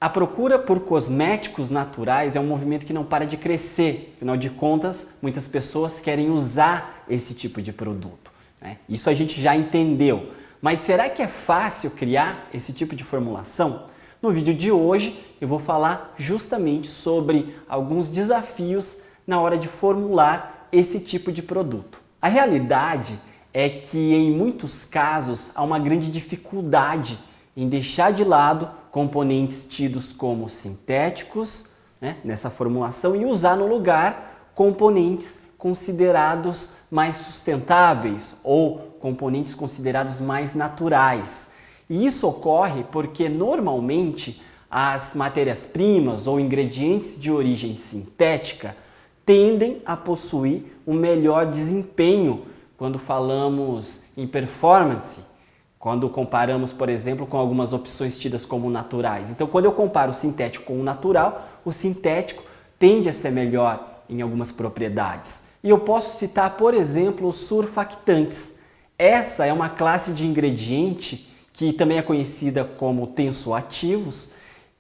A procura por cosméticos naturais é um movimento que não para de crescer. Afinal de contas, muitas pessoas querem usar esse tipo de produto, né? Isso a gente já entendeu. Mas será que é fácil criar esse tipo de formulação? No vídeo de hoje eu vou falar justamente sobre alguns desafios na hora de formular esse tipo de produto. A realidade é que em muitos casos há uma grande dificuldade em deixar de lado componentes tidos como sintéticos, né, nessa formulação, e usar no lugar componentes considerados mais sustentáveis ou componentes considerados mais naturais. E isso ocorre porque normalmente as matérias-primas ou ingredientes de origem sintética tendem a possuir um melhor desempenho quando falamos em performance, quando comparamos, por exemplo, com algumas opções tidas como naturais. Então, quando eu comparo o sintético com o natural, o sintético tende a ser melhor em algumas propriedades. E eu posso citar, por exemplo, os surfactantes. Essa é uma classe de ingrediente que também é conhecida como tensoativos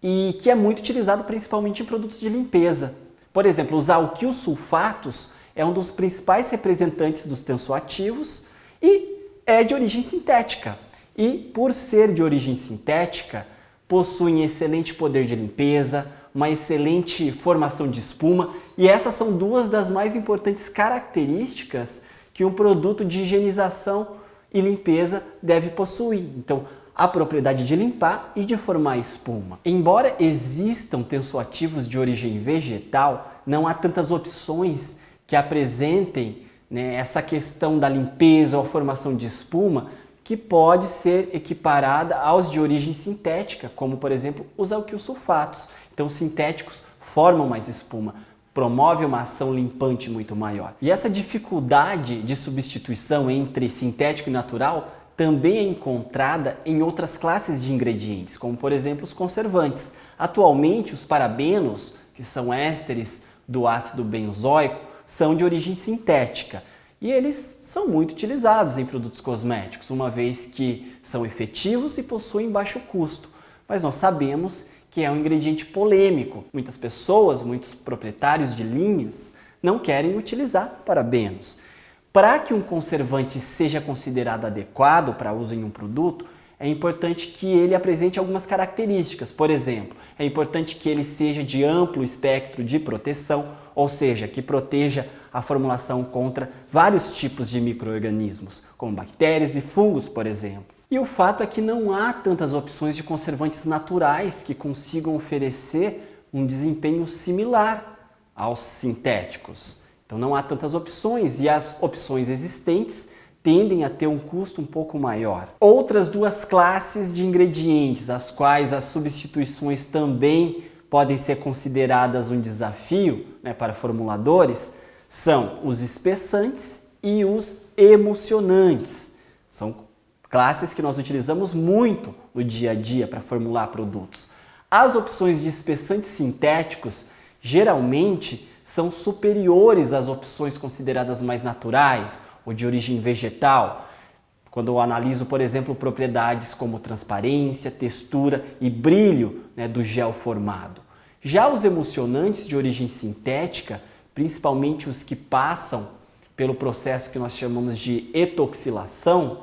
e que é muito utilizado principalmente em produtos de limpeza. Por exemplo, os alquilsulfatos é um dos principais representantes dos tensoativos e é de origem sintética. E, por ser de origem sintética, possuem excelente poder de limpeza, uma excelente formação de espuma, e essas são duas das mais importantes características que um produto de higienização e limpeza deve possuir. Então, a propriedade de limpar e de formar espuma. Embora existam tensoativos de origem vegetal, não há tantas opções que apresentem, né, essa questão da limpeza ou a formação de espuma que pode ser equiparada aos de origem sintética, como por exemplo os alquilsulfatos. Então, os sintéticos formam mais espuma, promove uma ação limpante muito maior. E essa dificuldade de substituição entre sintético e natural também é encontrada em outras classes de ingredientes, como por exemplo os conservantes. Atualmente, os parabenos, que são ésteres do ácido benzoico, são de origem sintética. E eles são muito utilizados em produtos cosméticos, uma vez que são efetivos e possuem baixo custo. Mas nós sabemos que é um ingrediente polêmico. Muitas pessoas, muitos proprietários de linhas, não querem utilizar parabenos. Para que um conservante seja considerado adequado para uso em um produto, é importante que ele apresente algumas características. Por exemplo, é importante que ele seja de amplo espectro de proteção, ou seja, que proteja a formulação contra vários tipos de micro-organismos, como bactérias e fungos, por exemplo. E o fato é que não há tantas opções de conservantes naturais que consigam oferecer um desempenho similar aos sintéticos. Então não há tantas opções e as opções existentes tendem a ter um custo um pouco maior. Outras duas classes de ingredientes, as quais as substituições também podem ser consideradas um desafio, né, para formuladores, são os espessantes e os emulsionantes. São classes que nós utilizamos muito no dia a dia para formular produtos. As opções de espessantes sintéticos geralmente são superiores às opções consideradas mais naturais ou de origem vegetal, quando eu analiso, por exemplo, propriedades como transparência, textura e brilho, né, do gel formado. Já os emulsionantes de origem sintética, principalmente os que passam pelo processo que nós chamamos de etoxilação,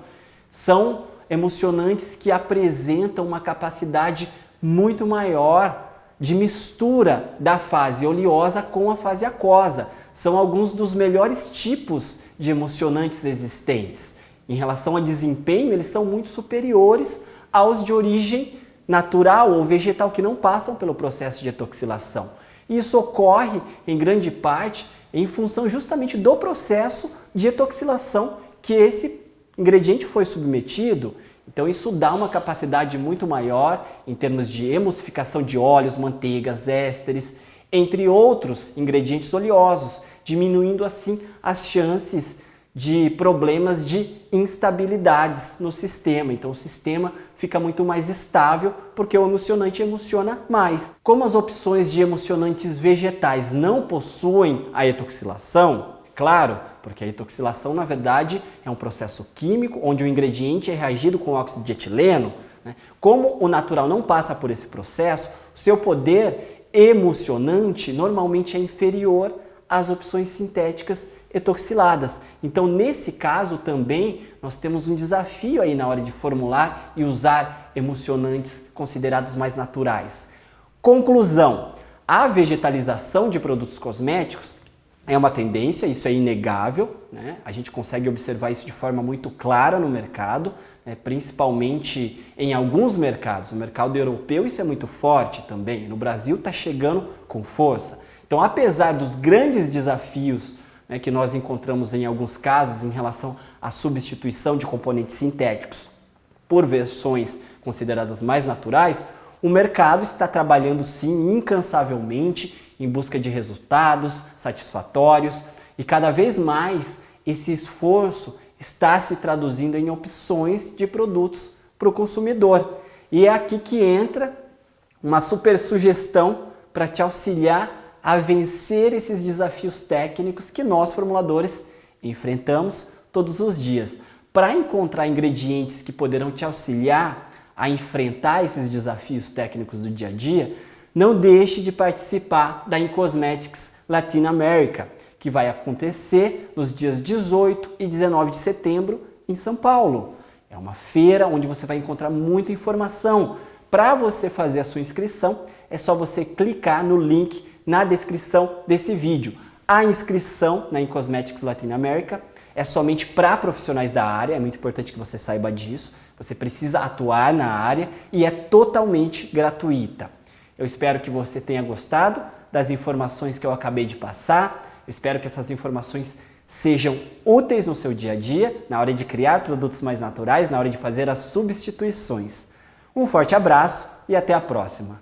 são emulsionantes que apresentam uma capacidade muito maior de mistura da fase oleosa com a fase aquosa. São alguns dos melhores tipos de emulsionantes existentes. Em relação a desempenho, eles são muito superiores aos de origem natural ou vegetal que não passam pelo processo de etoxilação. Isso ocorre, em grande parte, em função justamente do processo de etoxilação que esse ingrediente foi submetido. Então isso dá uma capacidade muito maior em termos de emulsificação de óleos, manteigas, ésteres, entre outros ingredientes oleosos, diminuindo assim as chances de problemas de instabilidades no sistema. Então o sistema fica muito mais estável porque o emulsionante emulsiona mais. Como as opções de emulsionantes vegetais não possuem a etoxilação, claro, porque a etoxilação na verdade é um processo químico onde o ingrediente é reagido com óxido de etileno, né? Como o natural não passa por esse processo, o seu poder emulsionante normalmente é inferior às opções sintéticas etoxiladas. Então, nesse caso também, nós temos um desafio aí na hora de formular e usar emulsionantes considerados mais naturais. Conclusão: a vegetalização de produtos cosméticos é uma tendência, isso é inegável, né? A gente consegue observar isso de forma muito clara no mercado, né? Principalmente em alguns mercados. O mercado europeu isso é muito forte também, no Brasil está chegando com força. Então, apesar dos grandes desafios, né, que nós encontramos em alguns casos em relação à substituição de componentes sintéticos por versões consideradas mais naturais, o mercado está trabalhando sim incansavelmente em busca de resultados satisfatórios e cada vez mais esse esforço está se traduzindo em opções de produtos para o consumidor. E é aqui que entra uma super sugestão para te auxiliar a vencer esses desafios técnicos que nós formuladores enfrentamos todos os dias. Para encontrar ingredientes que poderão te auxiliar a enfrentar esses desafios técnicos do dia a dia, não deixe de participar da In-Cosmetics Latin America, que vai acontecer nos dias 18 e 19 de setembro em São Paulo. É uma feira onde você vai encontrar muita informação. Para você fazer a sua inscrição, é só você clicar no link na descrição desse vídeo. A inscrição na In-Cosmetics Latin America é somente para profissionais da área, é muito importante que você saiba disso. Você precisa atuar na área e é totalmente gratuita. Eu espero que você tenha gostado das informações que eu acabei de passar. Eu espero que essas informações sejam úteis no seu dia a dia, na hora de criar produtos mais naturais, na hora de fazer as substituições. Um forte abraço e até a próxima!